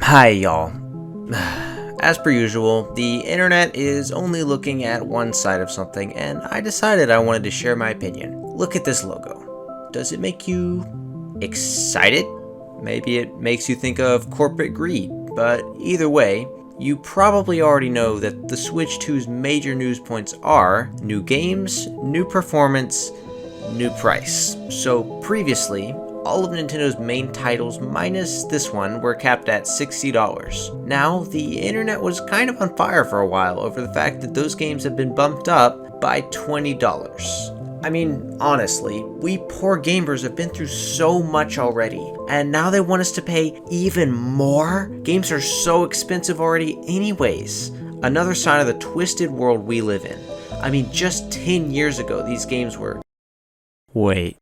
Hi, y'all. As per usual, the internet is only looking at one side of something, and I decided I wanted to share my opinion. Look at this logo. Does it make you excited? Maybe it makes you think of corporate greed, but either way, you probably already know that the Switch 2's major news points are new games, new performance, new price. So previously, all of Nintendo's main titles minus this one were capped at $60. Now, the internet was kind of on fire for a while over the fact that those games have been bumped up by $20. I mean, honestly, we poor gamers have been through so much already, and now they want us to pay even more? Games are so expensive already anyways. Another sign of the twisted world we live in. I mean, just 10 years ago, these games were... Wait.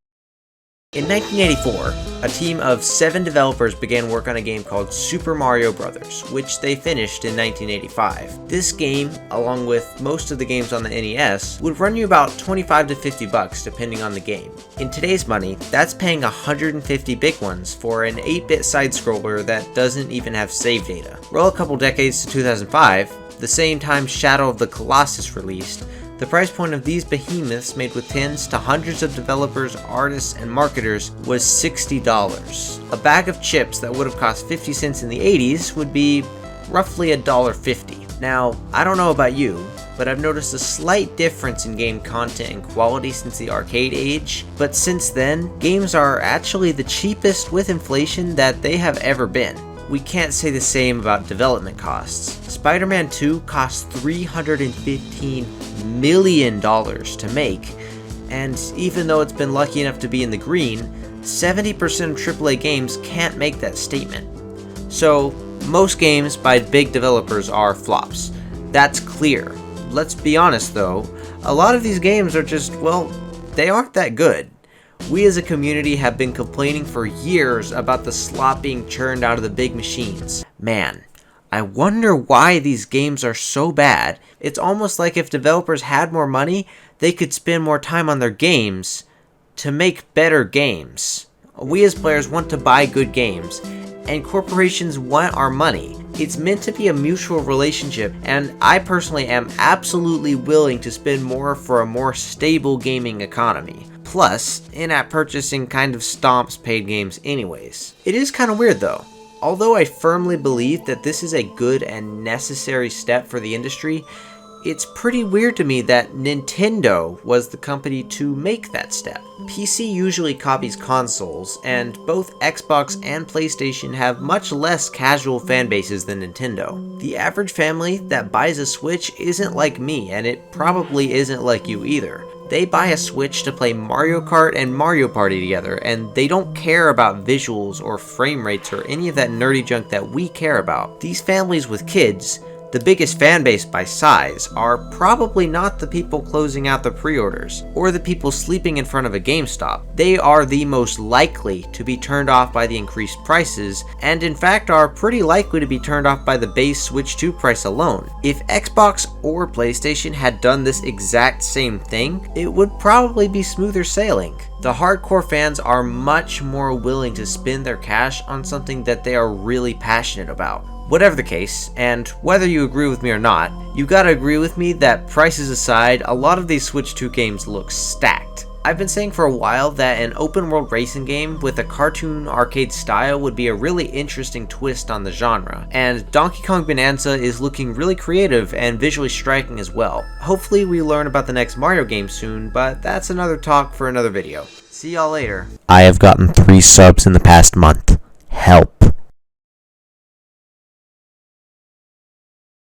In 1984, a team of 7 developers began work on a game called Super Mario Bros., which they finished in 1985. This game, along with most of the games on the NES, would run you about $25 to $50 depending on the game. In today's money, that's paying 150 big ones for an 8-bit side-scroller that doesn't even have save data. Roll a couple decades to 2005, the same time Shadow of the Colossus released. The price point of these behemoths made with tens to hundreds of developers, artists, and marketers was $60. A bag of chips that would have cost 50 cents in the 80s would be roughly $1.50. Now, I don't know about you, but I've noticed a slight difference in game content and quality since the arcade age, but since then, games are actually the cheapest with inflation that they have ever been. We can't say the same about development costs. Spider-Man 2 cost $315 million to make, and even though it's been lucky enough to be in the green, 70% of AAA games can't make that statement. So, most games by big developers are flops. That's clear. Let's be honest though, a lot of these games are just, well, they aren't that good. We as a community have been complaining for years about the slop being churned out of the big machines. Man, I wonder why these games are so bad. It's almost like if developers had more money, they could spend more time on their games to make better games. We as players want to buy good games, and corporations want our money. It's meant to be a mutual relationship, and I personally am absolutely willing to spend more for a more stable gaming economy. Plus, in-app purchasing kind of stomps paid games anyways. It is kind of weird though. Although I firmly believe that this is a good and necessary step for the industry, it's pretty weird to me that Nintendo was the company to make that step. PC usually copies consoles, and both Xbox and PlayStation have much less casual fan bases than Nintendo. The average family that buys a Switch isn't like me, and it probably isn't like you either. They buy a Switch to play Mario Kart and Mario Party together, and they don't care about visuals or frame rates or any of that nerdy junk that we care about. These families with kids, the biggest fan base by size, are probably not the people closing out the pre-orders, or the people sleeping in front of a GameStop. They are the most likely to be turned off by the increased prices, and in fact are pretty likely to be turned off by the base Switch 2 price alone. If Xbox or PlayStation had done this exact same thing, it would probably be smoother sailing. The hardcore fans are much more willing to spend their cash on something that they are really passionate about. Whatever the case, and whether you agree with me or not, you gotta agree with me that prices aside, a lot of these Switch 2 games look stacked. I've been saying for a while that an open world racing game with a cartoon arcade style would be a really interesting twist on the genre, and Donkey Kong Bonanza is looking really creative and visually striking as well. Hopefully we learn about the next Mario game soon, but that's another talk for another video. See y'all later. I have gotten 3 subs in the past month. Help.